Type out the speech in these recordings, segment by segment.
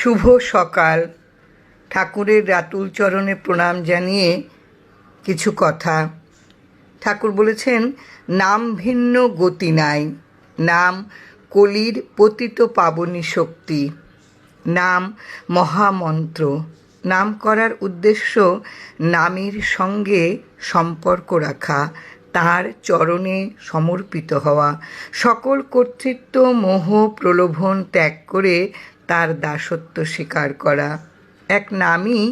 শুভ সকাল। ঠাকুরের রাতুল চরণে প্রণাম জানিয়ে কিছু কথা। ঠাকুর বলেছেন, নাম ভিন্ন গতি নাই, নাম কলির পতিত পাবনী শক্তি, নাম মহামন্ত্র। নাম করার উদ্দেশ্য নামের সঙ্গে সম্পর্ক রাখা, তাঁর চরণে সমর্পিত হওয়া, সকল কর্তৃত্ব মোহ প্রলোভন ত্যাগ করে তার দাসত্ব স্বীকার করা। এক নামই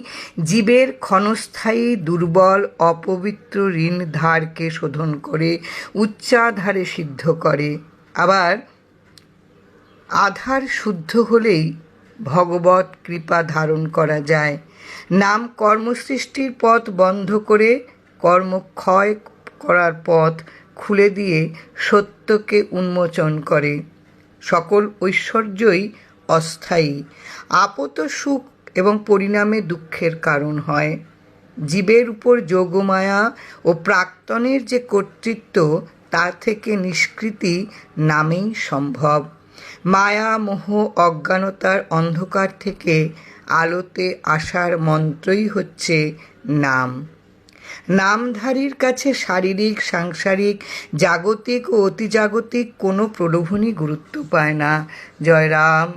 জীবের ক্ষণস্থায়ী দুর্বল অপবিত্র ঋণ ধারকে শোধন করে উচ্চাধারে সিদ্ধ করে। আবার আধার শুদ্ধ হলেই ভগবত কৃপা ধারণ করা যায়। নাম কর্মসৃষ্টির পথ বন্ধ করে কর্মক্ষয় করার পথ খুলে দিয়ে সত্যকে উন্মোচন করে। সকল ঐশ্বর্যই অস্থায়ী, আপত সুখ এবং পরিণামে দুঃখের কারণ হয়। জীবের উপর যোগমায়া ও প্রাক্তনের যে কর্তৃত্ব, তা থেকে নিষ্কৃতি নামেই সম্ভব। মায়া মোহ অজ্ঞানতার অন্ধকার থেকে আলোতে আসার মন্ত্রই হচ্ছে নাম। নামধারীর কাছে শারীরিক, সাংসারিক, জাগতিক ও অতিজাগতিক কোনো প্রলোভনই গুরুত্ব পায় না। জয় রাম,